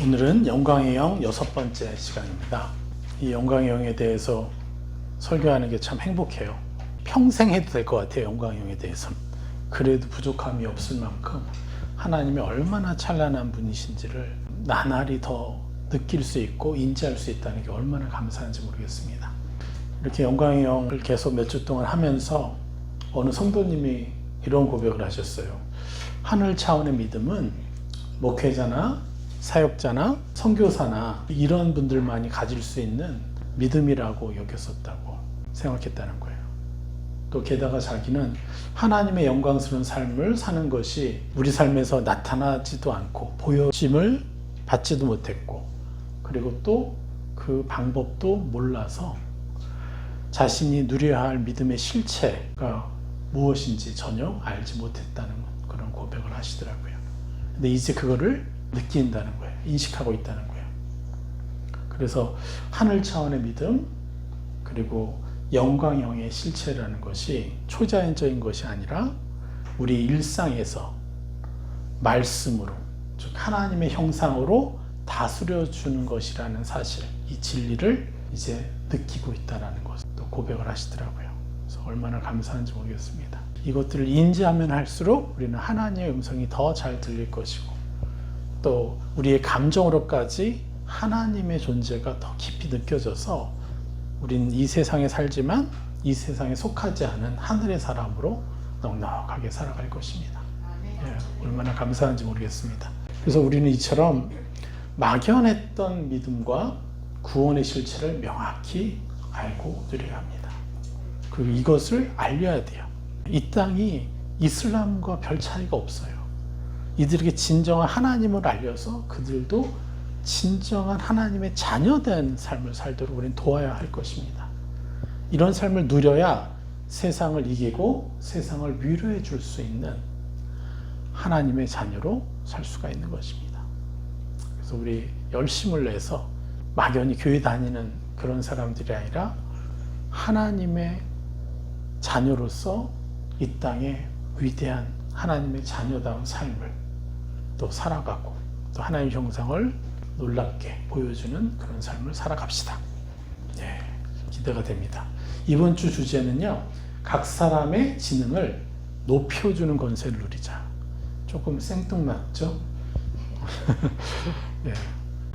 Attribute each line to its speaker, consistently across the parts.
Speaker 1: 오늘은 영광의 영 6번째 시간입니다. 이 영광의 영에 대해서 설교하는 게 참 행복해요. 평생 해도 될 것 같아요. 영광의 영에 대해서는. 그래도 부족함이 없을 만큼 하나님이 얼마나 찬란한 분이신지를 나날이 더 느낄 수 있고 인지할 수 있다는 게 얼마나 감사한지 모르겠습니다. 이렇게 영광의 영을 계속 몇 주 동안 하면서 어느 성도님이 이런 고백을 하셨어요. 하늘 차원의 믿음은 목회자나 사역자나 선교사나 이런 분들만이 가질 수 있는 믿음이라고 여겼었다고 생각했다는 거예요. 또 게다가 자기는 하나님의 영광스러운 삶을 사는 것이 우리 삶에서 나타나지도 않고 보여짐을 받지도 못했고, 그리고 또 그 방법도 몰라서 자신이 누려야 할 믿음의 실체가 무엇인지 전혀 알지 못했다는 그런 고백을 하시더라고요. 근데 이제 그거를 느낀다는 거예요. 인식하고 있다는 거예요. 그래서 하늘 차원의 믿음, 그리고 영광영의 실체라는 것이 초자연적인 것이 아니라 우리 일상에서 말씀으로, 즉 하나님의 형상으로 다스려 주는 것이라는 사실, 이 진리를 이제 느끼고 있다는 것을 또 고백을 하시더라고요. 그래서 얼마나 감사한지 모르겠습니다. 이것들을 인지하면 할수록 우리는 하나님의 음성이 더 잘 들릴 것이고, 또 우리의 감정으로까지 하나님의 존재가 더 깊이 느껴져서 우리는 이 세상에 살지만 이 세상에 속하지 않은 하늘의 사람으로 넉넉하게 살아갈 것입니다. 예, 얼마나 감사한지 모르겠습니다. 그래서 우리는 이처럼 막연했던 믿음과 구원의 실체를 명확히 알고 누려야 합니다. 그리고 이것을 알려야 돼요. 이 땅이 이슬람과 별 차이가 없어요. 이들에게 진정한 하나님을 알려서 그들도 진정한 하나님의 자녀된 삶을 살도록 우리는 도와야 할 것입니다. 이런 삶을 누려야 세상을 이기고 세상을 위로해 줄 수 있는 하나님의 자녀로 살 수가 있는 것입니다. 그래서 우리 열심을 내서 막연히 교회 다니는 그런 사람들이 아니라 하나님의 자녀로서 이 땅에 위대한 하나님의 자녀다운 삶을 또 살아가고 또 하나님의 형상을 놀랍게 보여주는 그런 삶을 살아갑시다. 네, 기대가 됩니다. 이번 주 주제는요, 각 사람의 지능을 높여주는 권세를 누리자. 조금 생뚱맞죠? 네,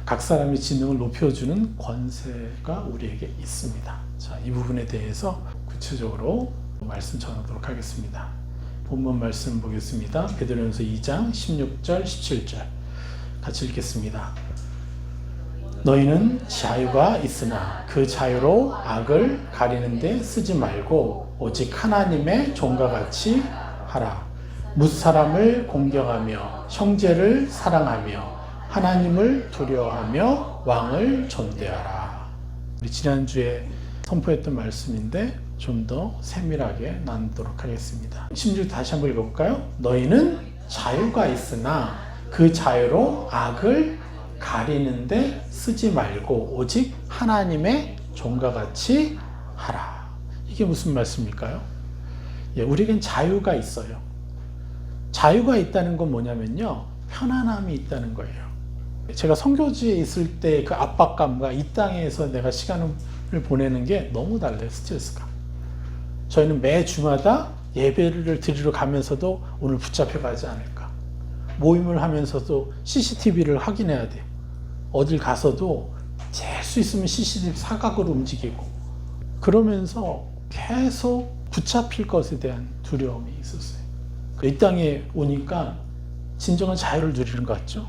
Speaker 1: 각 사람의 지능을 높여주는 권세가 우리에게 있습니다. 자, 이 부분에 대해서 구체적으로 말씀 전하도록 하겠습니다. 본문 말씀 보겠습니다. 베드로전서 2장 16절 17절 같이 읽겠습니다. 너희는 자유가 있으나 그 자유로 악을 가리는 데 쓰지 말고 오직 하나님의 종과 같이 하라. 무사람을 공경하며 형제를 사랑하며 하나님을 두려워하며 왕을 존대하라. 우리 지난주에 선포했던 말씀인데 좀 더 세밀하게 나누도록 하겠습니다. 16절 다시 한번 읽어볼까요? 너희는 자유가 있으나 그 자유로 악을 가리는데 쓰지 말고 오직 하나님의 종과 같이 하라. 이게 무슨 말씀일까요? 예, 우리에겐 자유가 있어요. 자유가 있다는 건 뭐냐면요, 편안함이 있다는 거예요. 제가 선교지에 있을 때 그 압박감과 이 땅에서 내가 시간을 보내는 게 너무 달라요. 스트레스가. 저희는 매 주마다 예배를 드리러 가면서도 오늘 붙잡혀 가지 않을까, 모임을 하면서도 CCTV를 확인해야 돼요. 어딜 가서도 될 수 있으면 CCTV 사각으로 움직이고, 그러면서 계속 붙잡힐 것에 대한 두려움이 있었어요. 이 땅에 오니까 진정한 자유를 누리는 것 같죠?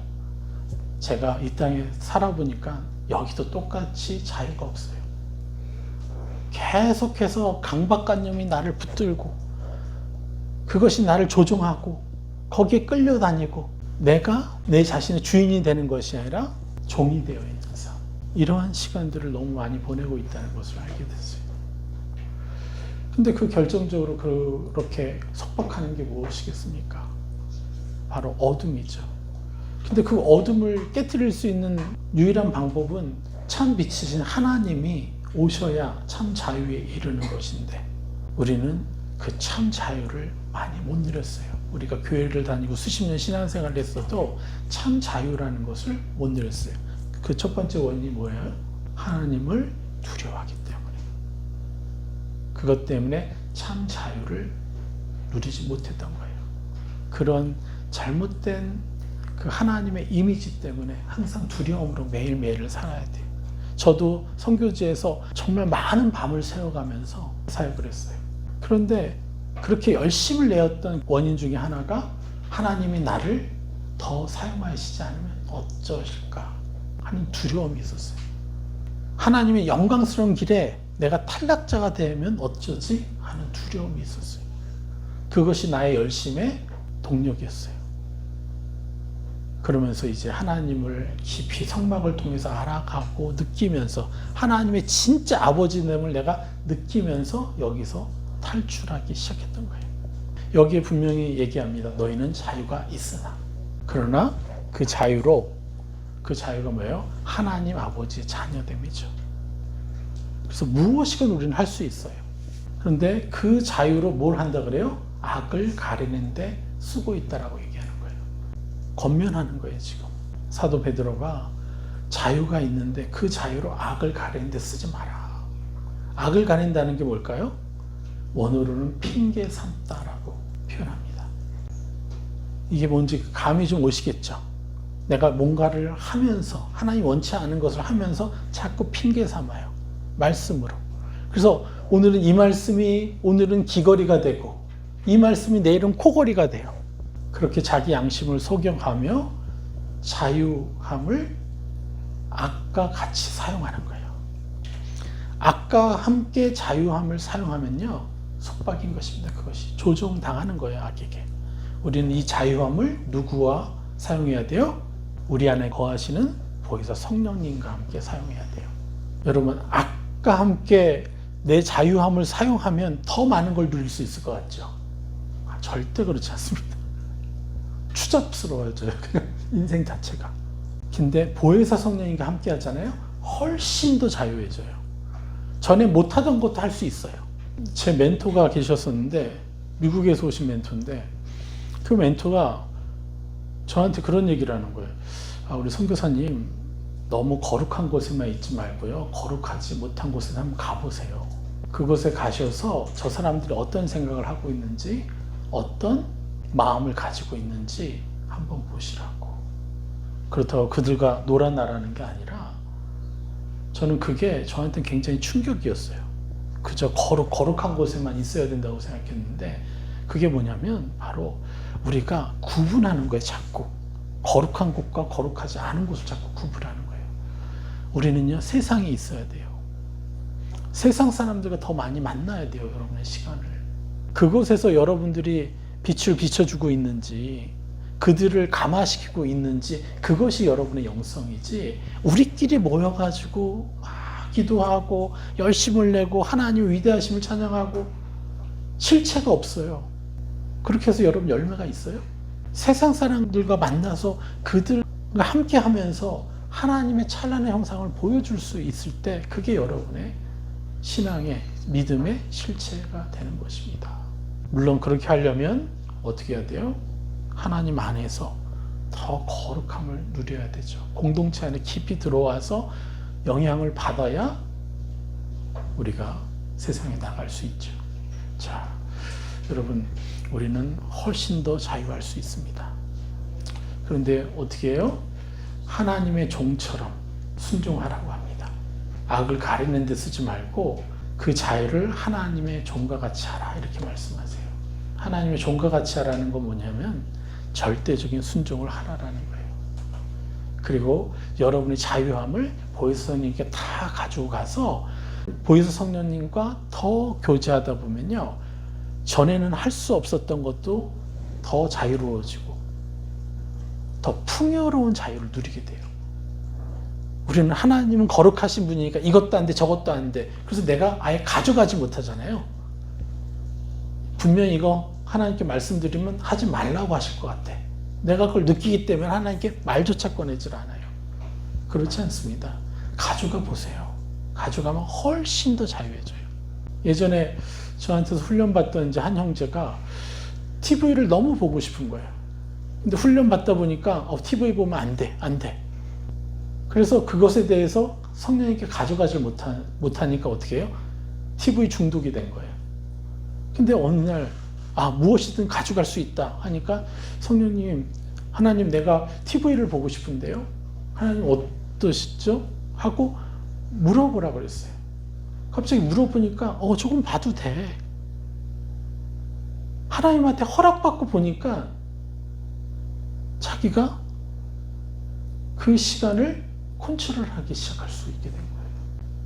Speaker 1: 제가 이 땅에 살아보니까 여기도 똑같이 자유가 없어요. 계속해서 강박관념이 나를 붙들고 그것이 나를 조종하고 거기에 끌려다니고 내가 내 자신의 주인이 되는 것이 아니라 종이 되어 있는 삶, 이러한 시간들을 너무 많이 보내고 있다는 것을 알게 됐어요. 근데 그 결정적으로 그렇게 속박하는 게 무엇이겠습니까? 바로 어둠이죠. 근데 그 어둠을 깨트릴 수 있는 유일한 방법은 참 빛이신 하나님이 오셔야 참 자유에 이르는 것인데 우리는 그 참 자유를 많이 못 누렸어요. 우리가 교회를 다니고 수십 년 신앙생활을 했어도 참 자유라는 것을 못 누렸어요. 그 첫 번째 원인이 뭐예요? 하나님을 두려워하기 때문에. 그것 때문에 참 자유를 누리지 못했던 거예요. 그런 잘못된 그 하나님의 이미지 때문에 항상 두려움으로 매일매일을 살아야 돼요. 저도 선교지에서 정말 많은 밤을 새워가면서 사역을 했어요. 그런데 그렇게 열심을 내었던 원인 중에 하나가 하나님이 나를 더 사용하시지 않으면 어쩌실까 하는 두려움이 있었어요. 하나님의 영광스러운 길에 내가 탈락자가 되면 어쩌지 하는 두려움이 있었어요. 그것이 나의 열심의 동력이었어요. 그러면서 이제 하나님을 깊이 성막을 통해서 알아가고 느끼면서 하나님의 진짜 아버지됨을 내가 느끼면서 여기서 탈출하기 시작했던 거예요. 여기에 분명히 얘기합니다. 너희는 자유가 있으나. 그러나 그 자유가 뭐예요? 하나님 아버지의 자녀됨이죠. 그래서 무엇이건 우리는 할 수 있어요. 그런데 그 자유로 뭘 한다 그래요? 악을 가리는 데 쓰고 있다라고 얘기하는 거예요. 권면하는 거예요, 지금. 사도 베드로가 자유가 있는데 그 자유로 악을 가리는 데 쓰지 마라. 악을 가린다는 게 뭘까요? 원어로는 핑계 삼다라고 표현합니다. 이게 뭔지 감이 좀 오시겠죠? 내가 뭔가를 하면서 하나님 원치 않은 것을 하면서 자꾸 핑계 삼아요. 말씀으로. 그래서 오늘은 이 말씀이 오늘은 귀걸이가 되고 이 말씀이 내일은 코걸이가 돼요. 그렇게 자기 양심을 속여가며 자유함을 악과 같이 사용하는 거예요. 악과 함께 자유함을 사용하면요 속박인 것입니다. 그것이 조종당하는 거예요, 악에게. 우리는 이 자유함을 누구와 사용해야 돼요? 우리 안에 거하시는 보혜사 성령님과 함께 사용해야 돼요. 여러분, 악과 함께 내 자유함을 사용하면 더 많은 걸 누릴 수 있을 것 같죠? 절대 그렇지 않습니다. 추잡스러워져요, 그냥 인생 자체가. 근데 보혜사 성령님과 함께 하잖아요. 훨씬 더 자유해져요. 전에 못하던 것도 할 수 있어요. 제 멘토가 계셨었는데, 미국에서 오신 멘토인데, 그 멘토가 저한테 그런 얘기를 하는 거예요. 우리 선교사님, 너무 거룩한 곳에만 있지 말고요, 거룩하지 못한 곳에 한번 가보세요. 그곳에 가셔서 저 사람들이 어떤 생각을 하고 있는지, 어떤 마음을 가지고 있는지 한번 보시라고. 그렇다고 그들과 놀아나라는 게 아니라, 저는 그게 저한테는 굉장히 충격이었어요. 그저 거룩한 곳에만 있어야 된다고 생각했는데, 그게 뭐냐면 바로 우리가 구분하는 거예요. 자꾸 거룩한 곳과 거룩하지 않은 곳을 자꾸 구분하는 거예요. 우리는요 세상에 있어야 돼요. 세상 사람들과 더 많이 만나야 돼요. 여러분의 시간을. 그곳에서 여러분들이 빛을 비춰주고 있는지, 그들을 감화시키고 있는지, 그것이 여러분의 영성이지, 우리끼리 모여가지고 기도하고 열심을 내고 하나님의 위대하심을 찬양하고 실체가 없어요. 그렇게 해서 여러분 열매가 있어요? 세상 사람들과 만나서 그들과 함께 하면서 하나님의 찬란의 형상을 보여줄 수 있을 때, 그게 여러분의 신앙의 믿음의 실체가 되는 것입니다. 물론 그렇게 하려면 어떻게 해야 돼요? 하나님 안에서 더 거룩함을 누려야 되죠. 공동체 안에 깊이 들어와서 영향을 받아야 우리가 세상에 나갈 수 있죠. 자, 여러분, 우리는 훨씬 더 자유할 수 있습니다. 그런데 어떻게 해요? 하나님의 종처럼 순종하라고 합니다. 악을 가리는 데 쓰지 말고 그 자유를 하나님의 종과 같이 하라, 이렇게 말씀하세요. 하나님의 종과 같이 하라는 건 뭐냐면 절대적인 순종을 하라라는 거예요. 그리고 여러분의 자유함을 보혜사 성령님께 다 가지고 가서 보혜사 성령님과 더 교제하다 보면요, 전에는 할 수 없었던 것도 더 자유로워지고 더 풍요로운 자유를 누리게 돼요. 우리는 하나님은 거룩하신 분이니까 이것도 안 돼, 저것도 안 돼. 그래서 내가 아예 가져가지 못하잖아요. 분명히 이거 하나님께 말씀드리면 하지 말라고 하실 것 같아. 내가 그걸 느끼기 때문에 하나님께 말조차 꺼내질 않아요. 그렇지 않습니다. 가져가 보세요. 가져가면 훨씬 더 자유해져요. 예전에 저한테서 훈련받던 이제 한 형제가 TV를 너무 보고 싶은 거예요. 근데 훈련 받다 보니까 TV 보면 안 돼. 그래서 그것에 대해서 성령님께 가져가질 못하니까 어떻게 해요? TV 중독이 된 거예요. 근데 어느 날 무엇이든 가져갈 수 있다 하니까 성령님, 하나님 내가 TV를 보고 싶은데요. 하나님 어떠시죠? 하고 물어보라 그랬어요. 갑자기 물어보니까 조금 봐도 돼. 하나님한테 허락받고 보니까 자기가 그 시간을 컨트롤하기 시작할 수 있게 된 거예요.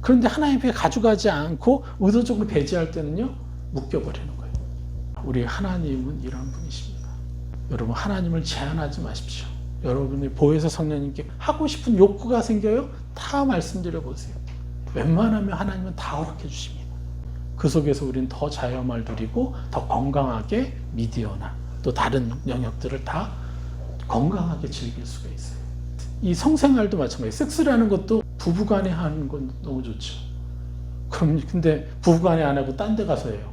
Speaker 1: 그런데 하나님께 가져가지 않고 의도적으로 배제할 때는요, 묶여버리는 거예요. 우리 하나님은 이런 분이십니다. 여러분, 하나님을 제한하지 마십시오. 여러분이 보혜사 성령님께 하고 싶은 욕구가 생겨요? 다 말씀드려 보세요. 웬만하면 하나님은 다 허락해 주십니다. 그 속에서 우리는 더 자유함을 누리고 더 건강하게 미디어나 또 다른 영역들을 다 건강하게 즐길 수가 있어요. 이 성생활도 마찬가지예요. 섹스라는 것도 부부간에 하는 건 너무 좋죠. 근데 부부간에 안 하고 딴 데 가서 해요.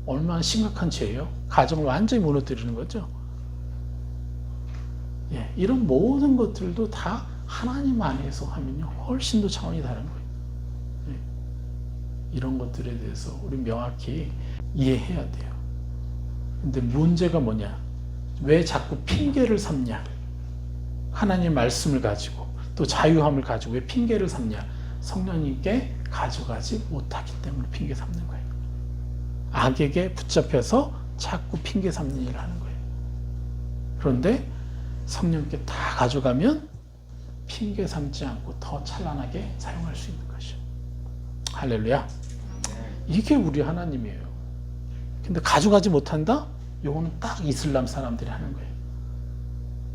Speaker 1: 얼마나 심각한 죄예요? 가정을 완전히 무너뜨리는 거죠. 이런 모든 것들도 다 하나님 안에서 하면요, 훨씬 더 차원이 다른 거예요. 이런 것들에 대해서 우리 명확히 이해해야 돼요. 근데 문제가 뭐냐? 왜 자꾸 핑계를 삼냐? 하나님 말씀을 가지고 또 자유함을 가지고 왜 핑계를 삼냐? 성령님께 가져가지 못하기 때문에 핑계 삼는 거예요. 악에게 붙잡혀서 자꾸 핑계 삼는 일을 하는 거예요. 그런데 성령님께 다 가져가면 핑계 삼지 않고 더 찬란하게 사용할 수 있는 것이요. 할렐루야. 이게 우리 하나님이에요. 근데 가져가지 못한다? 이거는 딱 이슬람 사람들이 하는 거예요.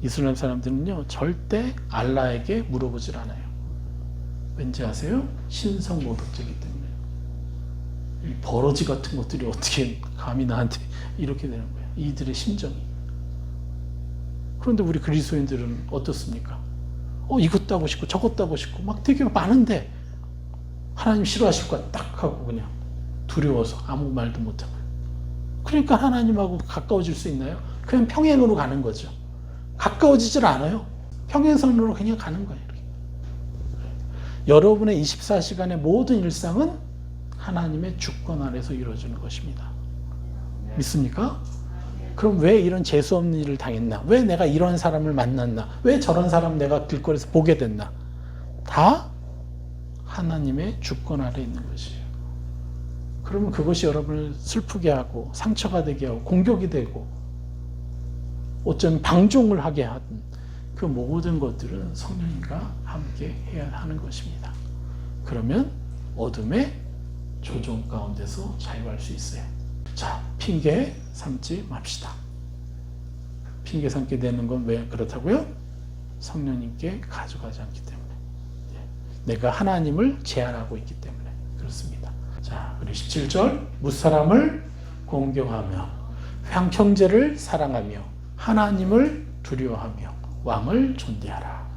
Speaker 1: 이슬람 사람들은요, 절대 알라에게 물어보질 않아요. 왠지 아세요? 신성 모독죄이기 때문에. 이 버러지 같은 것들이 어떻게 감히 나한테 이렇게 되는 거예요. 이들의 심정이. 그런데 우리 그리스도인들은 어떻습니까? 이것도 하고 싶고 저것도 하고 싶고 막 되게 많은데 하나님 싫어하실 거야 딱 하고 그냥 두려워서 아무 말도 못하고. 그러니까 하나님하고 가까워질 수 있나요? 그냥 평행으로 가는 거죠. 가까워지질 않아요. 평행선으로 그냥 가는 거예요. 여러분의 24시간의 모든 일상은 하나님의 주권 아래서 이루어지는 것입니다. 믿습니까? 그럼 왜 이런 재수없는 일을 당했나? 왜 내가 이런 사람을 만났나? 왜 저런 사람 내가 길거리에서 보게 됐나? 다 하나님의 주권 아래 있는 것이에요. 그러면 그것이 여러분을 슬프게 하고 상처가 되게 하고 공격이 되고 어쩌면 방종을 하게 하는 그 모든 것들은 성령님과 함께 해야 하는 것입니다. 그러면 어둠의 조종 가운데서 자유할 수 있어요. 자, 핑계 삼지 맙시다. 핑계 삼게 되는 건 왜 그렇다고요? 성령님께 가져가지 않기 때문에. 내가 하나님을 제한하고 있기 때문에 그렇습니다. 자, 우리 17절 무사람을 공경하며 형제를 사랑하며 하나님을 두려워하며 왕을 존대하라.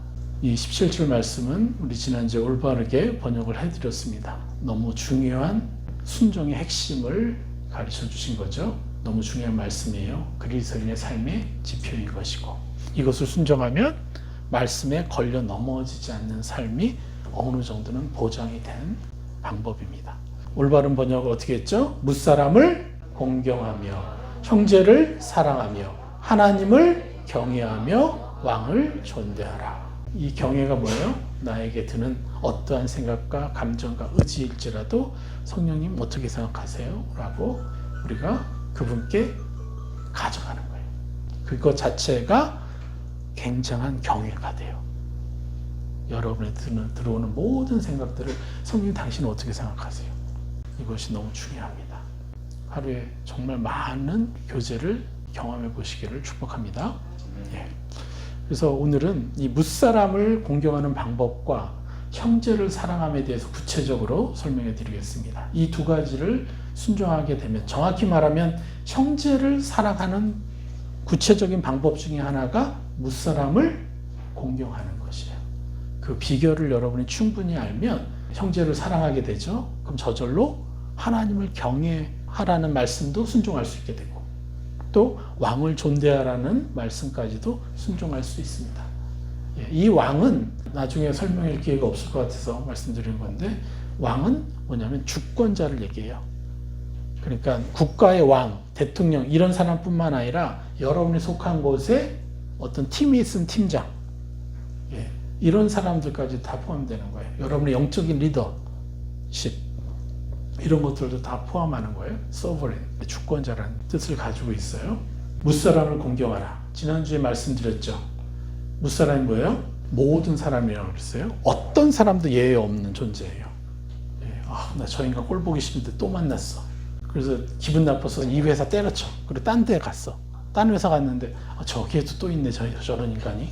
Speaker 1: 이 17절 말씀은 우리 지난주에 올바르게 번역을 해드렸습니다. 너무 중요한 순종의 핵심을 가르쳐 주신 거죠. 너무 중요한 말씀이에요. 그리스도인의 삶의 지표인 것이고 이것을 순종하면 말씀에 걸려 넘어지지 않는 삶이 어느 정도는 보장이 된 방법입니다. 올바른 번역을 어떻게 했죠? 무사람을 공경하며 형제를 사랑하며 하나님을 경외하며 왕을 존대하라. 이 경외가 뭐예요? 나에게 드는 어떠한 생각과 감정과 의지일지라도 성령님 어떻게 생각하세요? 라고 우리가 그분께 가져가는 거예요. 그것 자체가 굉장한 경외가 돼요. 여러분의 들어오는 모든 생각들을 성령님 당신은 어떻게 생각하세요? 이것이 너무 중요합니다. 하루에 정말 많은 교제를 경험해 보시기를 축복합니다. 그래서 오늘은 이 무사람을 공경하는 방법과 형제를 사랑함에 대해서 구체적으로 설명해 드리겠습니다. 이 두 가지를 순종하게 되면, 정확히 말하면 형제를 사랑하는 구체적인 방법 중에 하나가 무사람을 공경하는 것이에요. 그 비결을 여러분이 충분히 알면 형제를 사랑하게 되죠. 그럼 저절로 하나님을 경외하라는 말씀도 순종할 수 있게 되고 또 왕을 존대하라는 말씀까지도 순종할 수 있습니다. 이 왕은 나중에 설명할 기회가 없을 것 같아서 말씀드리는 건데, 왕은 뭐냐면 주권자를 얘기해요. 그러니까 국가의 왕, 대통령 이런 사람뿐만 아니라 여러분이 속한 곳에 어떤 팀이 있으면 팀장, 이런 사람들까지 다 포함되는 거예요. 여러분의 영적인 리더십 이런 것들도 다 포함하는 거예요. 서버린, 주권자라는 뜻을 가지고 있어요. 무사람을 공경하라. 지난주에 말씀드렸죠. 무사람이 뭐예요? 모든 사람이라고 그랬어요. 어떤 사람도 예외 없는 존재예요. 나 저 인간 꼴 보기 싫은데 또 만났어. 그래서 기분 나빠서 이 회사 때려쳐. 그리고 딴 데 갔어. 딴 회사 갔는데 저기에도 또 있네, 저런 인간이.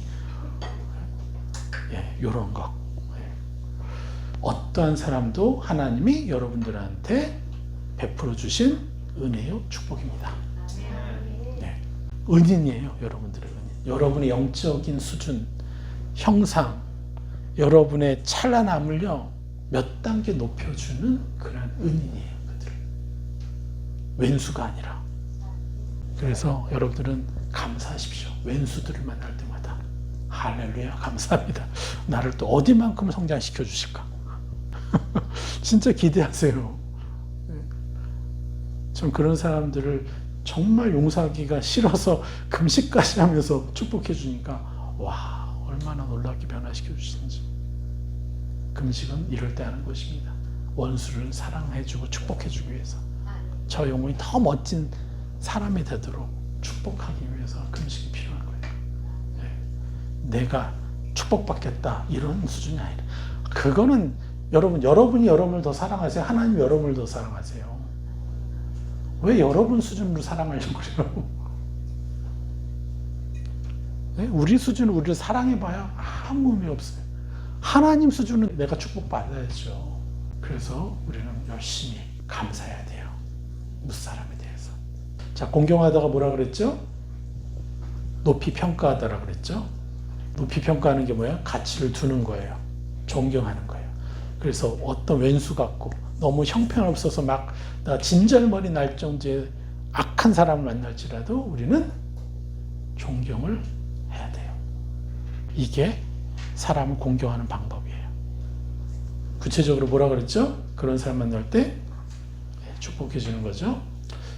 Speaker 1: 요런 거. 어떠한 사람도 하나님이 여러분들한테 베풀어 주신 은혜요, 축복입니다. 은인이에요, 여러분들의 은인. 여러분의 영적인 수준, 형상, 여러분의 찬란함을요, 몇 단계 높여주는 그런 은인이에요, 그들. 왼수가 아니라. 그래서 여러분들은 감사하십시오. 왼수들을 만날 때마다. 할렐루야, 감사합니다. 나를 또 어디만큼 성장시켜 주실까? 진짜 기대하세요. 전 그런 사람들을 정말 용서하기가 싫어서 금식까지 하면서 축복해 주니까 와, 얼마나 놀랍게 변화시켜 주시는지. 금식은 이럴 때 하는 것입니다. 원수를 사랑해 주고 축복해 주기 위해서. 저 영혼이 더 멋진 사람이 되도록 축복하기 위해서 금식이 필요한 거예요. 내가 축복받겠다 이런 수준이 아니라, 그거는 여러분이 여러분을 더 사랑하세요? 하나님이 여러분을 더 사랑하세요? 왜 여러분 수준으로 사랑하려고 그래요? 우리 수준은 우리를 사랑해봐야 아무 의미 없어요. 하나님 수준은 내가 축복받아야죠. 그래서 우리는 열심히 감사해야 돼요. 무사람에 대해서. 자, 공경하다가 뭐라 그랬죠? 높이 평가하다라 그랬죠? 높이 평가하는 게 뭐야? 가치를 두는 거예요. 존경하는 거예요. 그래서 어떤 왼수 같고 너무 형편없어서 막 나 진절머리 날 정도의 악한 사람을 만날지라도 우리는 존경을 해야 돼요. 이게 사람을 공경하는 방법이에요. 구체적으로 뭐라 그랬죠? 그런 사람 만날 때 축복해 주는 거죠.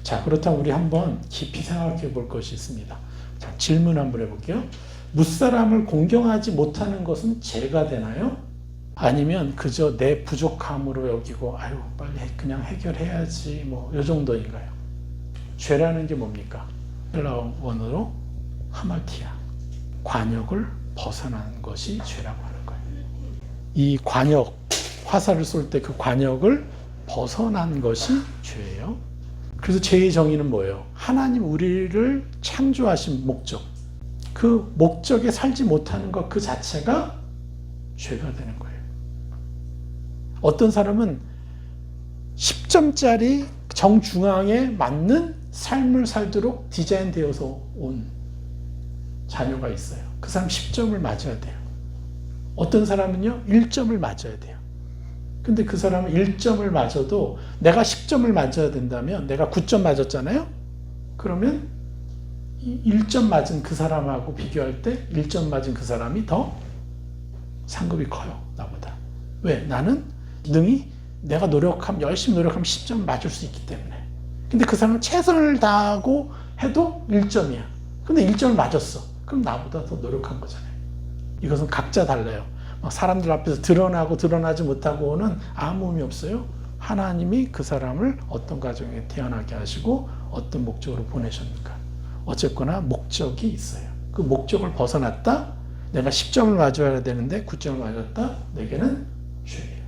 Speaker 1: 자, 그렇다면 우리 한번 깊이 생각해 볼 것이 있습니다. 자, 질문 한번 해볼게요. 무사람을 공경하지 못하는 것은 죄가 되나요? 아니면 그저 내 부족함으로 여기고 아유 빨리 그냥 해결해야지 뭐 이 정도인가요? 죄라는 게 뭡니까? 헬라어 원어로 하마티아, 관역을 벗어난 것이 죄라고 하는 거예요. 이 관역, 화살을 쏠 때 그 관역을 벗어난 것이 죄예요. 그래서 죄의 정의는 뭐예요? 하나님 우리를 창조하신 목적, 그 목적에 살지 못하는 것 그 자체가 죄가 되는 거예요. 어떤 사람은 10점짜리 정중앙에 맞는 삶을 살도록 디자인되어서 온 자녀가 있어요. 그 사람 10점을 맞아야 돼요. 어떤 사람은요 1점을 맞아야 돼요. 근데 그 사람은 1점을 맞아도 내가 10점을 맞아야 된다면 내가 9점 맞았잖아요. 그러면 1점 맞은 그 사람하고 비교할 때 1점 맞은 그 사람이 더 상급이 커요, 나보다. 왜? 나는 능히 내가 열심히 노력하면 10점 맞을 수 있기 때문에. 근데 그 사람은 최선을 다하고 해도 1점이야. 근데 1점을 맞았어. 그럼 나보다 더 노력한 거잖아요. 이것은 각자 달라요. 막 사람들 앞에서 드러나고 드러나지 못하고는 아무 의미 없어요. 하나님이 그 사람을 어떤 가정에 태어나게 하시고 어떤 목적으로 보내셨는가. 어쨌거나 목적이 있어요. 그 목적을 벗어났다. 내가 10점을 맞아야 되는데 9점을 맞았다. 내게는 죄예요.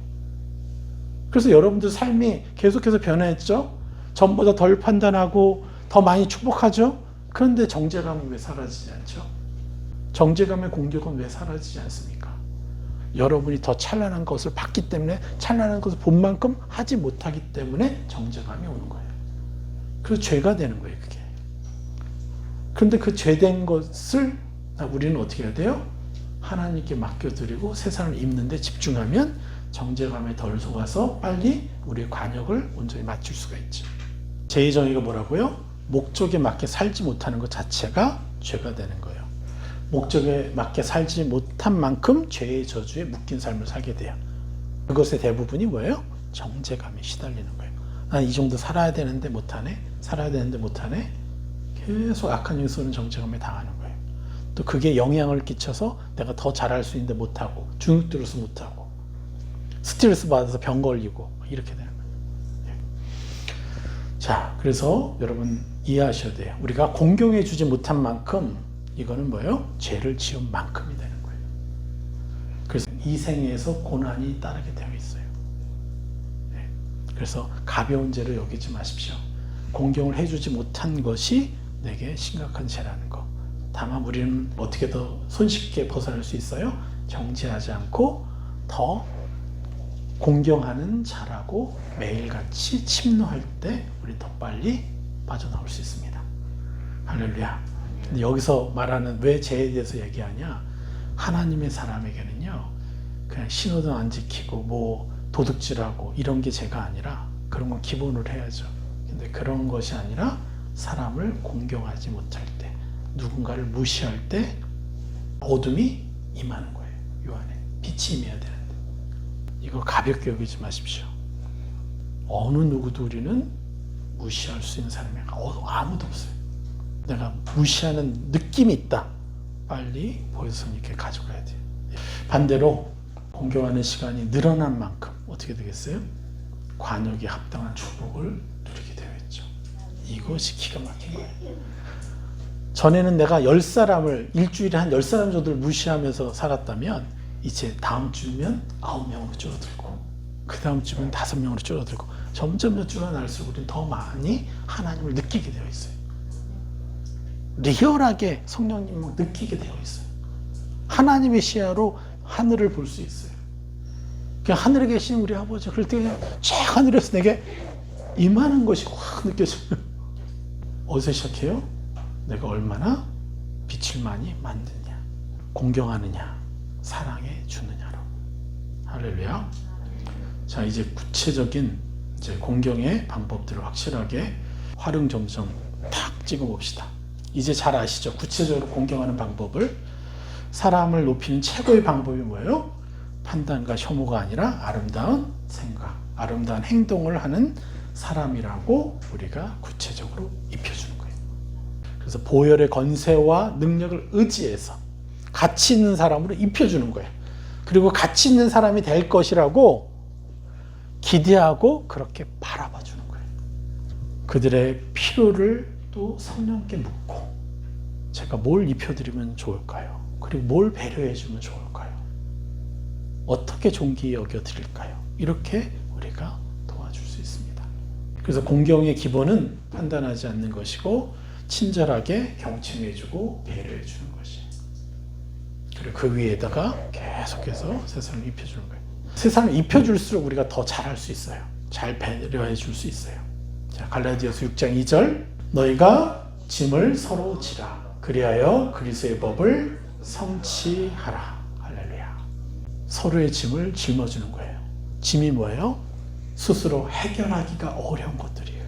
Speaker 1: 그래서 여러분들 삶이 계속해서 변했죠. 전보다 덜 판단하고 더 많이 축복하죠. 그런데 정죄감은 왜 사라지지 않죠? 정죄감의 공격은 왜 사라지지 않습니까? 여러분이 더 찬란한 것을 받기 때문에, 찬란한 것을 본 만큼 하지 못하기 때문에 정죄감이 오는 거예요. 그래서 죄가 되는 거예요, 그게. 그런데 그 죄된 것을 우리는 어떻게 해야 돼요? 하나님께 맡겨드리고 세상을 입는 데 집중하면 정죄감에 덜 속아서 빨리 우리의 관역을 온전히 맞출 수가 있죠. 제2정의가 뭐라고요? 목적에 맞게 살지 못하는 것 자체가 죄가 되는 거예요. 목적에 맞게 살지 못한 만큼 죄의 저주에 묶인 삶을 살게 돼요. 그것의 대부분이 뭐예요? 정죄감에 시달리는 거예요. 난 이 정도 살아야 되는데 못하네, 살아야 되는데 못하네. 계속 악한 요소는 정죄감에 당하는 거예요. 또 그게 영향을 끼쳐서 내가 더 잘할 수 있는데 못하고, 중독 들어서 못하고, 스트레스 받아서 병 걸리고 이렇게 되는 거예요. 자, 그래서 여러분 이해하셔야 돼요. 우리가 공경해 주지 못한 만큼 이거는 뭐예요? 죄를 지은 만큼이 되는 거예요. 그래서 이 생에서 고난이 따르게 되어 있어요. 네. 그래서 가벼운 죄를 여기지 마십시오. 공경을 해주지 못한 것이 내게 심각한 죄라는 거. 다만 우리는 어떻게 더 손쉽게 벗어날 수 있어요? 정죄하지 않고 더 공경하는 자라고 매일같이 침노할 때 우리 더 빨리 빠져나올 수 있습니다. 할렐루야. 근데 여기서 말하는 왜 죄에 대해서 얘기하냐? 하나님의 사람에게는요, 그냥 신호등 안 지키고 뭐 도둑질하고 이런 게 죄가 아니라, 그런 건 기본으로 해야죠. 근데 그런 것이 아니라 사람을 공경하지 못할 때, 누군가를 무시할 때 어둠이 임하는 거예요. 요 안에 빛이 임해야 되는데 이거 가볍게 여기지 마십시오. 어느 누구도 우리는 무시할 수 있는 사람이 아무도 없어요. 내가 무시하는 느낌이 있다, 빨리 보여서 이렇게 가져가야 돼요. 반대로 공경하는 시간이 늘어난 만큼 어떻게 되겠어요? 관역에 합당한 축복을 누리게 되어 있죠. 이것이 기가 막힌 거예요. 전에는 내가 10사람을 일주일에 한 10사람 정도를 무시하면서 살았다면 이제 다음 주면 9명으로 줄어들고, 그 다음 주면 5명으로 줄어들고, 점점 줄어날수록 우리는 더 많이 하나님을 느끼게 되어 있어요. 리얼하게 성령님을 느끼게 되어 있어요. 하나님의 시야로 하늘을 볼 수 있어요. 그냥 하늘에 계신 우리 아버지, 그럴 때 그냥 쫙 하늘에서 내게 임하는 것이 확 느껴져요. 어디서 시작해요? 내가 얼마나 빛을 많이 만드냐, 공경하느냐, 사랑해 주느냐로. 할렐루야. 자, 이제 구체적인 공경의 방법들을 확실하게 활용점점 탁 찍어봅시다. 이제 잘 아시죠? 구체적으로 공경하는 방법을. 사람을 높이는 최고의 방법이 뭐예요? 판단과 혐오가 아니라 아름다운 생각, 아름다운 행동을 하는 사람이라고 우리가 구체적으로 입혀주는 거예요. 그래서 보혈의 권세와 능력을 의지해서 가치 있는 사람으로 입혀주는 거예요. 그리고 가치 있는 사람이 될 것이라고 기대하고 그렇게 바라봐 주는 거예요. 그들의 필요를 또 성령께 묻고, 제가 뭘 입혀드리면 좋을까요? 그리고 뭘 배려해 주면 좋을까요? 어떻게 존귀히 여겨드릴까요? 이렇게 우리가 도와줄 수 있습니다. 그래서 공경의 기본은 판단하지 않는 것이고, 친절하게 경청해 주고 배려해 주는 것이에요. 그리고 그 위에다가 계속해서 세상을 입혀주는 거예요. 세상을 입혀줄수록 우리가 더 잘할 수 있어요. 잘 배려해 줄 수 있어요. 자, 갈라디아서 6장 2절, 너희가 짐을 서로 지라, 그리하여 그리스도의 법을 성취하라. 할렐루야. 서로의 짐을 짊어주는 거예요. 짐이 뭐예요? 스스로 해결하기가 어려운 것들이에요.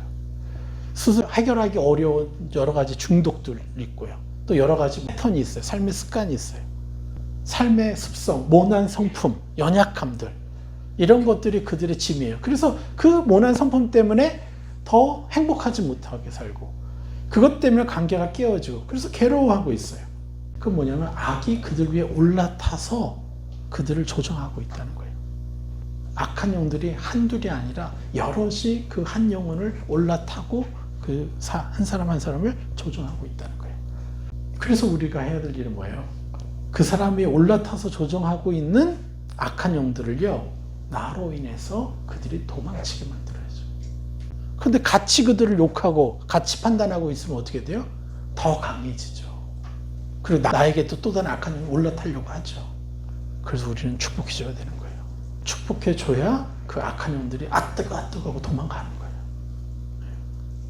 Speaker 1: 스스로 해결하기 어려운 여러 가지 중독들이 있고요. 또 여러 가지 패턴이 있어요. 삶의 습관이 있어요. 삶의 습성, 모난 성품, 연약함들, 이런 것들이 그들의 짐이에요. 그래서 그 모난 성품 때문에 더 행복하지 못하게 살고, 그것 때문에 관계가 깨어지고, 그래서 괴로워하고 있어요. 그 뭐냐면 악이 그들 위에 올라타서 그들을 조정하고 있다는 거예요. 악한 영들이 한둘이 아니라 여럿이 그 한 영혼을 올라타고 그 한 사람 한 사람을 조정하고 있다는 거예요. 그래서 우리가 해야 될 일은 뭐예요? 그 사람이 올라타서 조정하고 있는 악한 영들을요, 나로 인해서 그들이 도망치게 만들어야죠. 그런데 같이 그들을 욕하고 같이 판단하고 있으면 어떻게 돼요? 더 강해지죠. 그리고 나에게 또 다른 악한 영이 올라타려고 하죠. 그래서 우리는 축복해줘야 되는 거예요. 축복해줘야 그 악한 영들이 뜨거 하고 도망가는 거예요.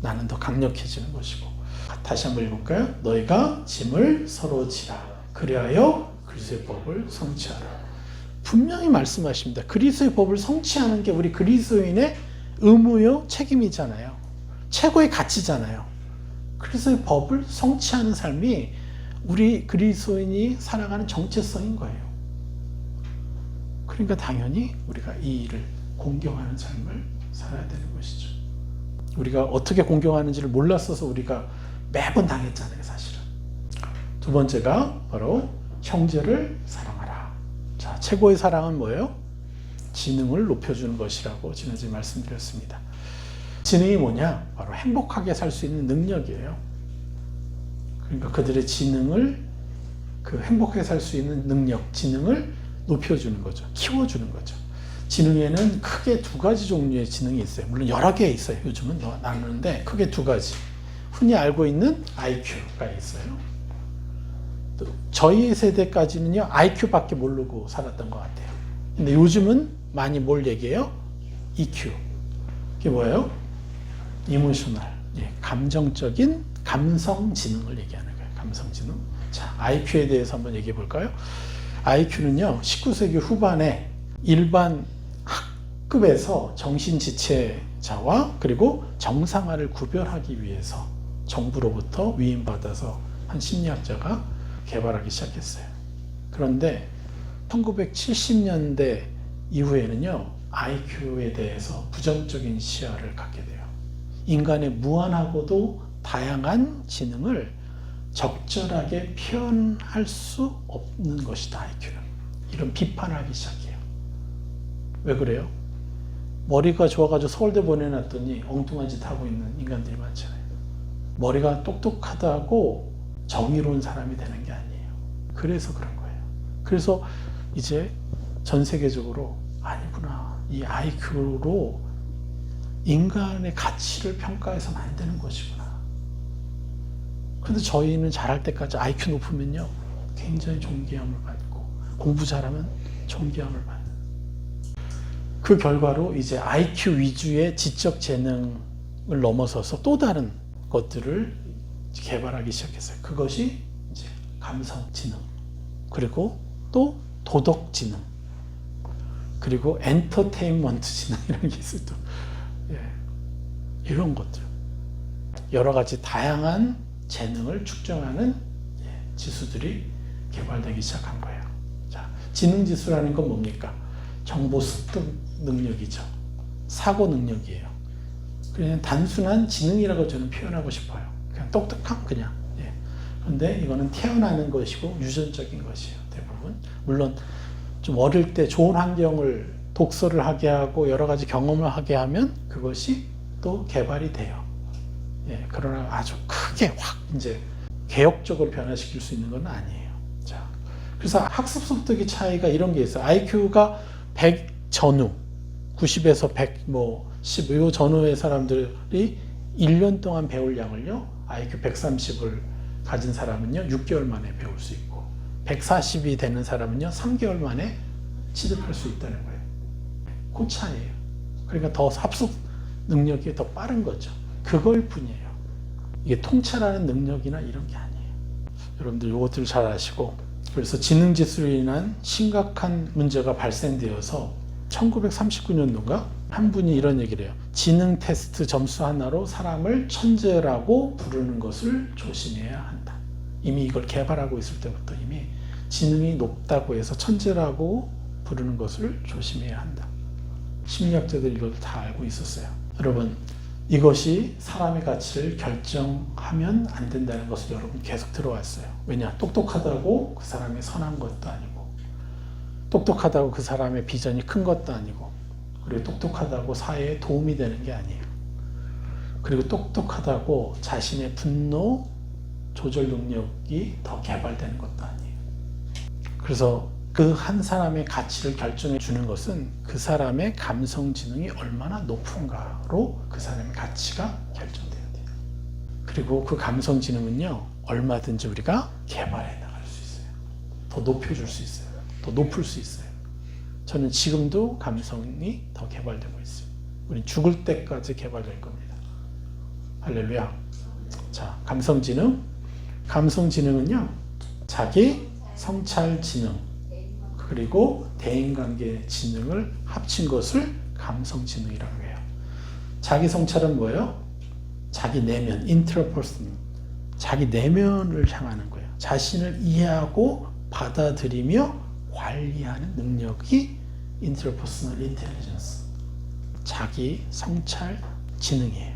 Speaker 1: 나는 더 강력해지는 것이고. 다시 한번 읽을까요? 너희가 짐을 서로 지라, 그리하여 그리스도의 법을 성취하라. 분명히 말씀하십니다. 그리스도의 법을 성취하는 게 우리 그리스도인의 의무요 책임이잖아요. 최고의 가치잖아요. 그래서 이 법을 성취하는 삶이 우리 그리스도인이 살아가는 정체성인 거예요. 그러니까 당연히 우리가 이 일을 공경하는 삶을 살아야 되는 것이죠. 우리가 어떻게 공경하는지를 몰랐어서 우리가 매번 당했잖아요, 사실은. 두 번째가 바로 형제를 사랑하라. 자, 최고의 사랑은 뭐예요? 지능을 높여주는 것이라고 지난주에 말씀드렸습니다. 지능이 뭐냐? 바로 행복하게 살 수 있는 능력이에요. 그러니까 그들의 지능을, 그 행복하게 살 수 있는 능력, 지능을 높여주는 거죠. 키워주는 거죠. 지능에는 크게 두 가지 종류의 지능이 있어요. 물론 여러 개 있어요. 요즘은 나누는데 크게 두 가지. 흔히 알고 있는 IQ가 있어요. 또 저희 세대까지는요, IQ밖에 모르고 살았던 것 같아요. 근데 요즘은 많이 뭘 얘기해요? EQ. 이게 뭐예요? 이모셔널. 예, 감정적인 감성 지능을 얘기하는 거예요. 감성 지능. 자, IQ에 대해서 한번 얘기해 볼까요? IQ는요, 19세기 후반에 일반 학급에서 정신지체자와 그리고 정상화를 구별하기 위해서 정부로부터 위임받아서 한 심리학자가 개발하기 시작했어요. 그런데 1970년대 이후에는요, IQ에 대해서 부정적인 시야를 갖게 돼요. 인간의 무한하고도 다양한 지능을 적절하게 표현할 수 없는 것이다, IQ는. 이런 비판을 하기 시작해요. 왜 그래요? 머리가 좋아가지고 서울대 보내놨더니 엉뚱한 짓 하고 있는 인간들이 많잖아요. 머리가 똑똑하다고 정의로운 사람이 되는 게 아니에요. 그래서 그런 거예요. 그래서 이제 전 세계적으로 아니구나. 이 IQ로 인간의 가치를 평가해서 만드는 것이구나. 근데 저희는 잘할 때까지 IQ 높으면요, 굉장히 존귀함을 받고, 공부 잘하면 존귀함을 받는. 그 결과로 이제 IQ 위주의 지적 재능을 넘어서서 또 다른 것들을 개발하기 시작했어요. 그것이 이제 감성 지능, 그리고 또 도덕 지능, 그리고 엔터테인먼트 지능, 이런 게 있어요. 또. 예. 이런 것들. 여러 가지 다양한 재능을 측정하는 지수들이 개발되기 시작한 거예요. 자, 지능 지수라는 건 뭡니까? 정보 습득 능력이죠. 사고 능력이에요. 그냥 단순한 지능이라고 저는 표현하고 싶어요. 그냥 똑똑함, 그냥. 예. 그런데 이거는 태어나는 것이고 유전적인 것이에요, 대부분. 물론 좀 어릴 때 좋은 환경을, 독서를 하게 하고 여러 가지 경험을 하게 하면 그것이 또 개발이 돼요. 예, 그러나 아주 크게 확 이제 개혁적으로 변화시킬 수 있는 건 아니에요. 자, 그래서 학습 습득의 차이가 이런 게 있어요. IQ가 100 전후, 90에서 100, 10, 이 전후의 사람들이 1년 동안 배울 양을요, IQ 130을 가진 사람은요, 6개월 만에 배울 수 있고, 140이 되는 사람은요, 3개월 만에 취득할 수 있다는 거예요. 그 차이예요. 그러니까 더 합숙 능력이 더 빠른 거죠. 그걸 뿐이에요. 이게 통찰하는 능력이나 이런 게 아니에요. 여러분들 이것들을 잘 아시고, 그래서 지능지수로 인한 심각한 문제가 발생되어서 1939년도인가 한 분이 이런 얘기를 해요. 지능 테스트 점수 하나로 사람을 천재라고 부르는 것을 조심해야 한다. 이미 이걸 개발하고 있을 때부터 이미 지능이 높다고 해서 천재라고 부르는 것을 조심해야 한다. 심리학자들이 이걸 다 알고 있었어요. 여러분, 이것이 사람의 가치를 결정하면 안 된다는 것을 여러분 계속 들어왔어요. 왜냐? 똑똑하다고 그 사람이 선한 것도 아니고, 똑똑하다고 그 사람의 비전이 큰 것도 아니고, 그리고 똑똑하다고 사회에 도움이 되는 게 아니에요. 그리고 똑똑하다고 자신의 분노 조절 능력이 더 개발되는 것도 아니에요. 그래서 그 한 사람의 가치를 결정해 주는 것은 그 사람의 감성 지능이 얼마나 높은가로 그 사람의 가치가 결정돼야 돼요. 그리고 그 감성 지능은요, 얼마든지 우리가 개발해 나갈 수 있어요. 더 높여줄 수 있어요. 더 높을 수 있어요. 저는 지금도 감성이 더 개발되고 있어요. 우린 죽을 때까지 개발될 겁니다. 할렐루야. 자, 감성 지능. 감성 지능은요, 자기 성찰 지능, 그리고 대인관계 지능을 합친 것을 감성지능이라고 해요. 자기 성찰은 뭐예요? 자기 내면, 인트로퍼스널 자기 내면을 향하는 거예요. 자신을 이해하고 받아들이며 관리하는 능력이 인터퍼스널 인텔리전스, 자기 성찰 지능이에요.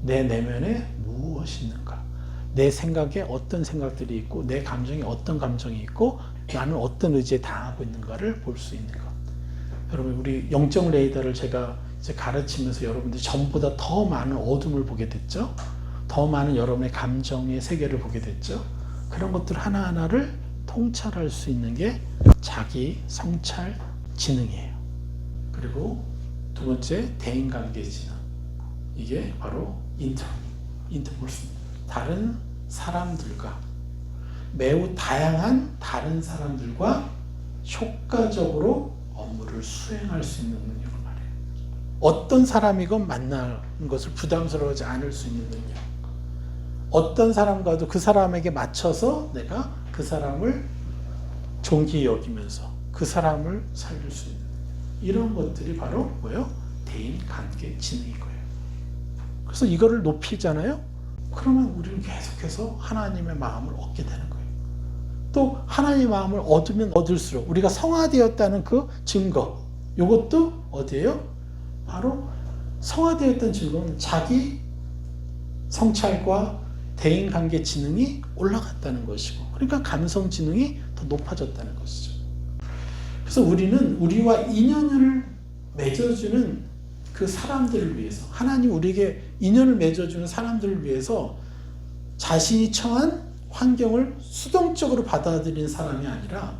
Speaker 1: 내 내면에 무엇이 있는가, 내 생각에 어떤 생각들이 있고 내 감정에 어떤 감정이 있고 나는 어떤 의지에 당하고 있는가를 볼 수 있는 것. 여러분, 우리 영적 레이더를 제가 이제 가르치면서 여러분들이 전보다 더 많은 어둠을 보게 됐죠. 더 많은 여러분의 감정의 세계를 보게 됐죠. 그런 것들 하나하나를 통찰할 수 있는 게 자기 성찰 지능이에요. 그리고 두 번째, 대인관계 지능. 이게 바로 인터퍼슨. 다른 사람들과, 매우 다양한 다른 사람들과 효과적으로 업무를 수행할 수 있는 능력을 말해요. 어떤 사람이건 만나는 것을 부담스러워하지 않을 수 있는 능력. 어떤 사람과도 그 사람에게 맞춰서 내가 그 사람을 존귀히 여기면서 그 사람을 살릴 수 있는, 이런 것들이 바로 뭐예요? 대인관계 지능인 거예요. 그래서 이거를 높이잖아요. 그러면 우리는 계속해서 하나님의 마음을 얻게 되는 거예요. 또 하나님의 마음을 얻으면 얻을수록 우리가 성화되었다는 그 증거, 이것도 어디예요? 바로 성화되었다는 증거는 자기 성찰과 대인관계 지능이 올라갔다는 것이고, 그러니까 감성 지능이 더 높아졌다는 것이죠. 그래서 우리는 우리와 인연을 맺어주는 그 사람들을 위해서, 하나님 우리에게 인연을 맺어주는 사람들을 위해서 자신이 처한 환경을 수동적으로 받아들이는 사람이 아니라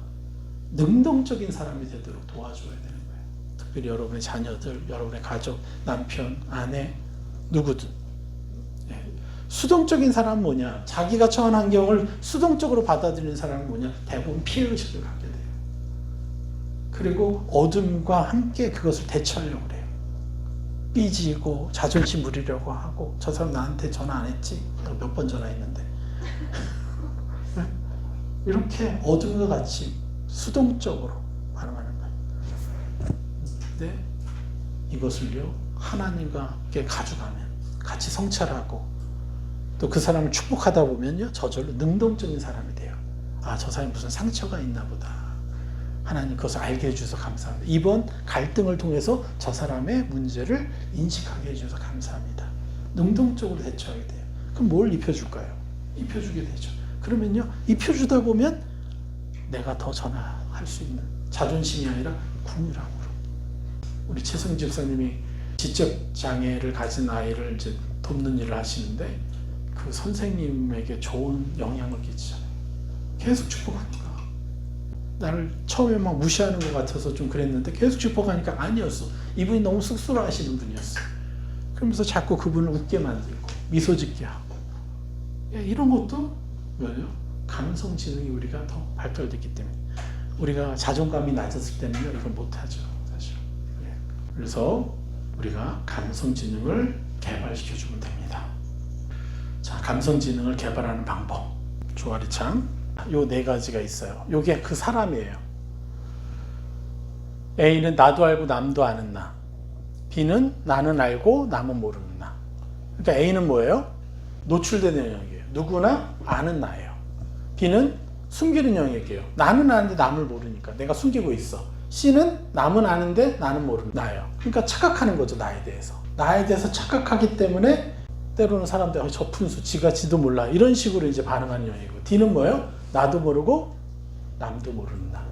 Speaker 1: 능동적인 사람이 되도록 도와줘야 되는 거예요. 특별히 여러분의 자녀들, 여러분의 가족, 남편, 아내, 누구든. 수동적인 사람은 뭐냐? 자기가 처한 환경을 수동적으로 받아들이는 사람은 뭐냐? 대부분 피해의식을 갖게 돼요. 그리고 어둠과 함께 그것을 대처하려고 그래요. 삐지고 자존심 부리려고 하고, 저 사람 나한테 전화 안 했지? 몇 번 전화했는데. 이렇게 어둠과 같이 수동적으로 반응하는 거예요. 근데 이것을요, 하나님과 함께 가져가면, 같이 성찰하고 또 그 사람을 축복하다 보면요, 저절로 능동적인 사람이 돼요. 아, 저 사람이 무슨 상처가 있나 보다. 하나님 그것을 알게 해주셔서 감사합니다. 이번 갈등을 통해서 저 사람의 문제를 인식하게 해주셔서 감사합니다. 능동적으로 대처하게 돼요. 그럼 뭘 입혀줄까요? 입혀주게 되죠. 그러면요, 입혀주다 보면 내가 더 전화할 수 있는, 자존심이 아니라 국률함으로. 우리 최성 집사님이 지적 장애를 가진 아이를 이제 돕는 일을 하시는데 그 선생님에게 좋은 영향을 끼치잖아요. 계속 축복하니까. 나를 처음에 막 무시하는 것 같아서 좀 그랬는데 계속 축복하니까 아니었어. 이분이 너무 쑥스러워하시는 분이었어. 그러면서 자꾸 그분을 웃게 만들고 미소 짓게 하고. 이런 것도 뭐예요? 감성 지능이 우리가 더 발달됐기 때문에. 우리가 자존감이 낮았을 때는요, 이걸 못하죠, 사실. 그래서 우리가 감성 지능을 개발시켜주면 됩니다. 자, 감성 지능을 개발하는 방법. 조아리창. 요 네 가지가 있어요. 요게 그 사람이에요. A는 나도 알고 남도 아는 나. B는 나는 알고 남은 모르는 나. 그러니까 A는 뭐예요? 노출된 영역이에요. 누구나 아는 나예요. B는 숨기는 영역이에요. 나는 아는데 남을 모르니까 내가 숨기고 있어. C는 남은 아는데 나는 모르는 나예요. 그러니까 착각하는 거죠, 나에 대해서. 나에 대해서 착각하기 때문에 때로는 사람들이 저 푼수, 지도 몰라, 이런 식으로 이제 반응하는 영역이고, D는 뭐예요? 나도 모르고 남도 모르는 나.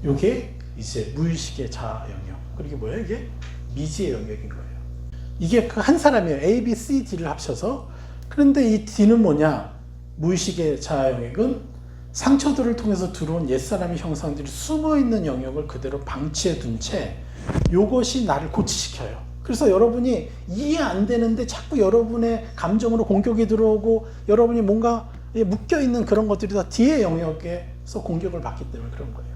Speaker 1: 이게 이제 무의식의 자아 영역. 그리고 뭐예요? 이게 미지의 영역인 거예요. 이게 그 한 사람이에요. A, B, C, D를 합쳐서. 그런데 이 D는 뭐냐? 무의식의 자아 영역은 상처들을 통해서 들어온 옛사람의 형상들이 숨어있는 영역을 그대로 방치해 둔 채 이것이 나를 고치시켜요. 그래서 여러분이 이해 안 되는데 자꾸 여러분의 감정으로 공격이 들어오고 여러분이 뭔가 묶여있는 그런 것들이 다 D의 영역에서 공격을 받기 때문에 그런 거예요.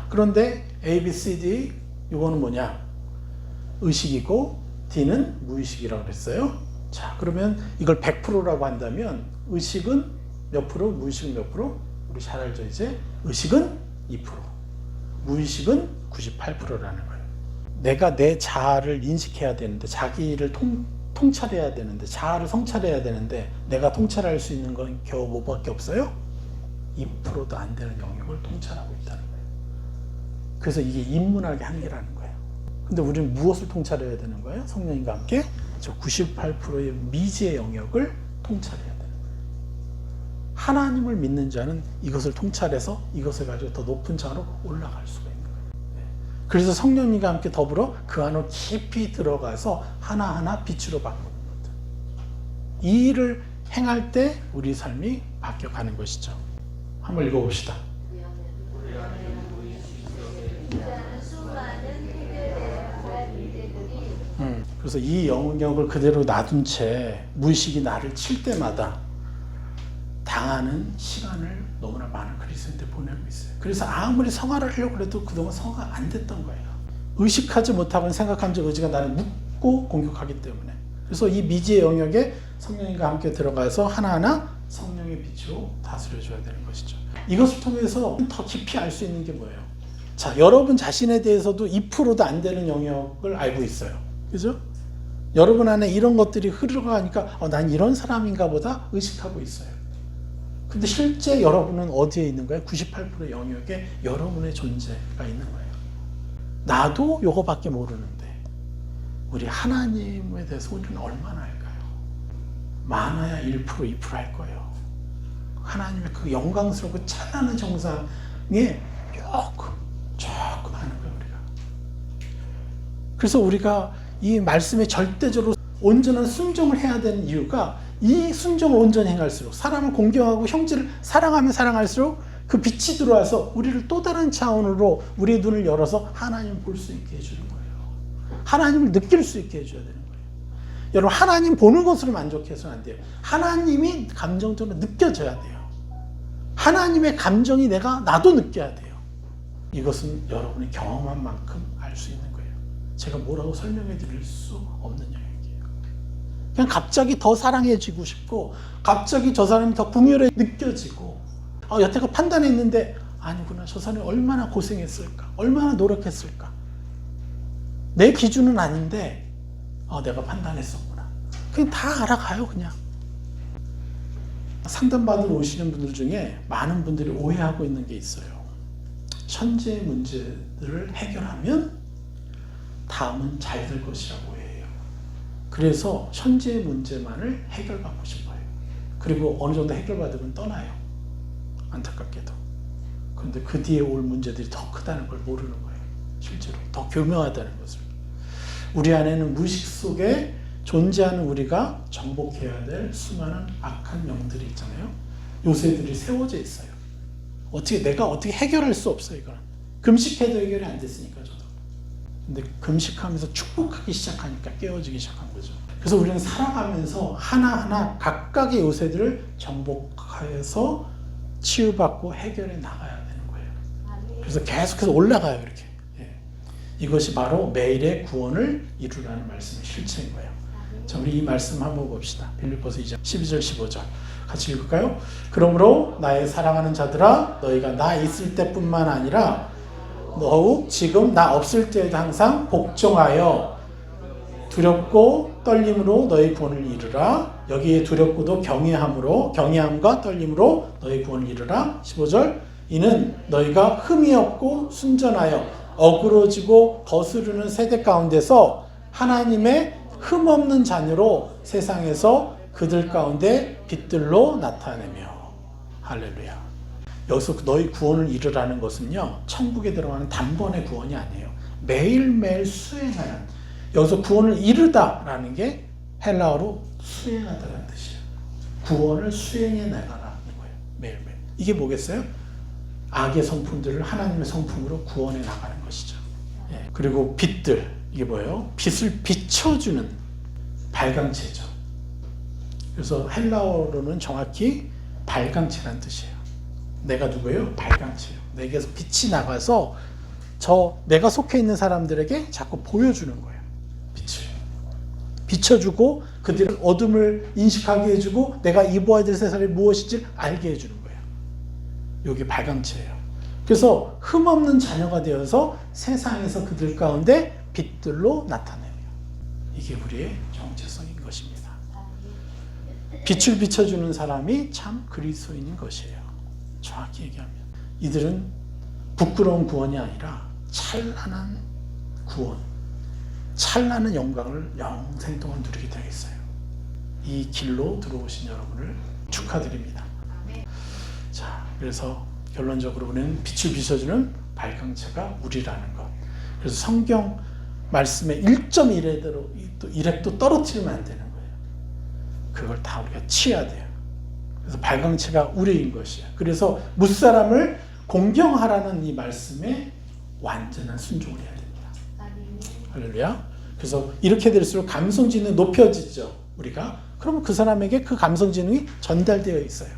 Speaker 1: 그런데 A, B, C, D 이거는 뭐냐? 의식이고 D는 무의식이라고 그랬어요. 자, 그러면 이걸 100%라고 한다면 의식은 몇 프로? 무의식은 몇 프로? 우리 잘 알죠, 이제? 의식은 2%, 무의식은 98%라는 거예요. 내가 내 자아를 인식해야 되는데, 자기를 통찰해야 되는데, 자아를 성찰해야 되는데 내가 통찰할 수 있는 건 겨우 뭐밖에 없어요? 2%도 안 되는 영역을 통찰하고 있다는 거예요. 그래서 이게 인문학의 한계라는 거예요. 근데 우리는 무엇을 통찰해야 되는 거예요? 성령님과 함께 저 98%의 미지의 영역을 통찰해야 되는 거예요. 하나님을 믿는 자는 이것을 통찰해서 이것을 가지고 더 높은 자로 올라갈 수가 있는 거예요. 그래서 성령님과 함께 더불어 그 안으로 깊이 들어가서 하나하나 빛으로 바꾸는 것들. 이 일을 행할 때 우리 삶이 바뀌어가는 것이죠. 한번 읽어봅시다. 그래서 이 영역을 그대로 놔둔 채 무의식이 나를 칠 때마다 당하는 시간을 너무나 많은 그리스도인들 보내고 있어요. 그래서 아무리 성화를 하려고 해도 그동안 성화가 안 됐던 거예요. 의식하지 못하고는 생각한 적 의지가 나를 묻고 공격하기 때문에. 그래서 이 미지의 영역에 성령님과 함께 들어가서 하나하나 성령의 빛으로 다스려줘야 되는 것이죠. 이것을 통해서 더 깊이 알 수 있는 게 뭐예요? 자, 여러분 자신에 대해서도 2%도 안 되는 영역을 알고 있어요. 그죠? 여러분 안에 이런 것들이 흐르가니까 난 이런 사람인가 보다 의식하고 있어요. 근데 실제 여러분은 어디에 있는 거예요? 98% 영역에 여러분의 존재가 있는 거예요. 나도 요거밖에 모르는데 우리 하나님에 대해서 우리는 얼마나 알까요? 많아야 1%, 2%할 거예요. 하나님의 그 영광스럽고 찬란한 정상에 조금 하는 거예요, 우리가. 그래서 우리가 이 말씀에 절대적으로 온전한 순종을 해야 되는 이유가 이 순종을 온전히 행할수록 사람을 공경하고 형제를 사랑하면 사랑할수록 그 빛이 들어와서 우리를 또 다른 차원으로 우리의 눈을 열어서 하나님을 볼 수 있게 해주는 거예요. 하나님을 느낄 수 있게 해줘야 되는 거예요. 여러분, 하나님 보는 것으로 만족해서는 안 돼요. 하나님이 감정적으로 느껴져야 돼요. 하나님의 감정이 나도 느껴야 돼요. 이것은 여러분이 경험한 만큼 알 수 있는 거예요. 제가 뭐라고 설명해 드릴 수 없는 영역이에요. 그냥 갑자기 더 사랑해지고 싶고 갑자기 저 사람이 더 궁혈해 느껴지고 여태껏 판단했는데 아니구나, 저 사람이 얼마나 고생했을까, 얼마나 노력했을까, 내 기준은 아닌데 내가 판단했었구나. 그냥 다 알아가요. 그냥 상담받으러 오시는 분들 중에 많은 분들이 오해하고 있는 게 있어요. 현재의 문제들을 해결하면 다음은 잘 될 것이라고 해요. 그래서 현재의 문제만을 해결받고 싶어요. 그리고 어느 정도 해결받으면 떠나요. 안타깝게도. 그런데 그 뒤에 올 문제들이 더 크다는 걸 모르는 거예요. 실제로 더 교묘하다는 것을. 우리 안에는 무의식 속에 존재하는 우리가 정복해야 될 수많은 악한 영들이 있잖아요. 요새들이 세워져 있어요. 내가 어떻게 해결할 수 없어요. 이거는 금식해도 해결이 안 됐으니까 저도. 근데 금식하면서 축복하기 시작하니까 깨어지기 시작한 거죠. 그래서 우리는 살아가면서 하나하나 각각의 요새들을 정복해서 치유받고 해결해 나가야 되는 거예요. 그래서 계속해서 올라가요. 이렇게. 이것이 바로 매일의 구원을 이루라는 말씀의 실체인 거예요. 자, 우리 이 말씀 한번 봅시다. 빌립보서 2장 12절 15절 같이 읽을까요? 그러므로 나의 사랑하는 자들아, 너희가 나 있을 때뿐만 아니라 더욱 지금 나 없을 때에도 항상 복종하여 두렵고 떨림으로 너희 구원을 이루라. 여기에 두렵고도 경외함과 떨림으로 너희 구원을 이루라. 15절 이는 너희가 흠이 없고 순전하여 어그러지고 거스르는 세대 가운데서 하나님의 흠없는 자녀로 세상에서 그들 가운데 빛들로 나타내며. 할렐루야. 여기서 너희 구원을 이루라는 것은요, 천국에 들어가는 단번의 구원이 아니에요. 매일매일 수행하는. 여기서 구원을 이루다라는 게 헬라어로 수행하다라는 뜻이에요. 구원을 수행해 나가라는 거예요. 매일매일. 이게 뭐겠어요? 악의 성품들을 하나님의 성품으로 구원해 나가는 것이죠. 그리고 빛들, 이게 뭐예요? 빛을 비춰주는 발광체죠. 그래서 헬라어로는 정확히 발광체라는 뜻이에요. 내가 누구예요? 발광체예요. 내게서 빛이 나가서 내가 속해 있는 사람들에게 자꾸 보여주는 거예요. 빛을 비춰주고 그들의 어둠을 인식하게 해주고 내가 입어야 될 세상이 무엇인지 알게 해주는 거예요. 이게 발광체예요. 그래서 흠없는 자녀가 되어서 세상에서 그들 가운데 빛들로 나타내요. 이게 우리의 정체성인 것입니다. 빛을 비춰주는 사람이 참 그리스도인인 것이에요. 정확히 얘기하면 이들은 부끄러운 구원이 아니라 찬란한 구원, 찬란한 영광을 영생 동안 누리게 되겠어요. 이 길로 들어오신 여러분을 축하드립니다. 자, 그래서 결론적으로 우리는 빛을 비춰주는 발광체가 우리라는 것. 그래서 성경 말씀의 1.1획도 떨어뜨리면 안 되는 거예요. 그걸 다 우리가 취해야 돼요. 그래서 발광체가 우리인 것이에요. 그래서 무사람을 공경하라는 이 말씀에 완전한 순종을 해야 됩니다. 할렐루야. 그래서 이렇게 될수록 감성 지능이 높여지죠. 우리가. 그러면 그 사람에게 그 감성 지능이 전달되어 있어요.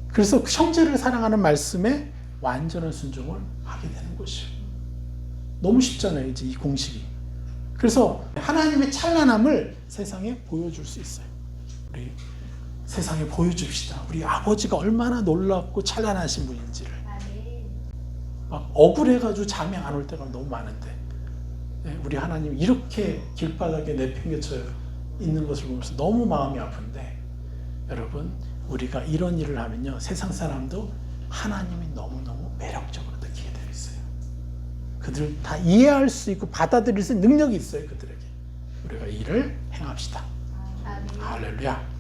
Speaker 1: 그래서 형제를 사랑하는 말씀에 완전한 순종을 하게 되는 것이에요. 너무 쉽잖아요, 이제 이 공식이. 그래서 하나님의 찬란함을 세상에 보여줄 수 있어요. 우리 세상에 보여줍시다. 우리 아버지가 얼마나 놀랍고 찬란하신 분인지를. 막 억울해가지고 잠이 안 올 때가 너무 많은데, 우리 하나님 이렇게 길바닥에 내팽개쳐 있는 것을 보면서 너무 마음이 아픈데, 여러분 우리가 이런 일을 하면요, 세상 사람도 하나님이 너무너무 매력적으로 느끼게 되어 있어요. 그들 다 이해할 수 있고 받아들일 수 있는 능력이 있어요. 그들에게. 우리가 이 일을 행합시다. 할렐루야.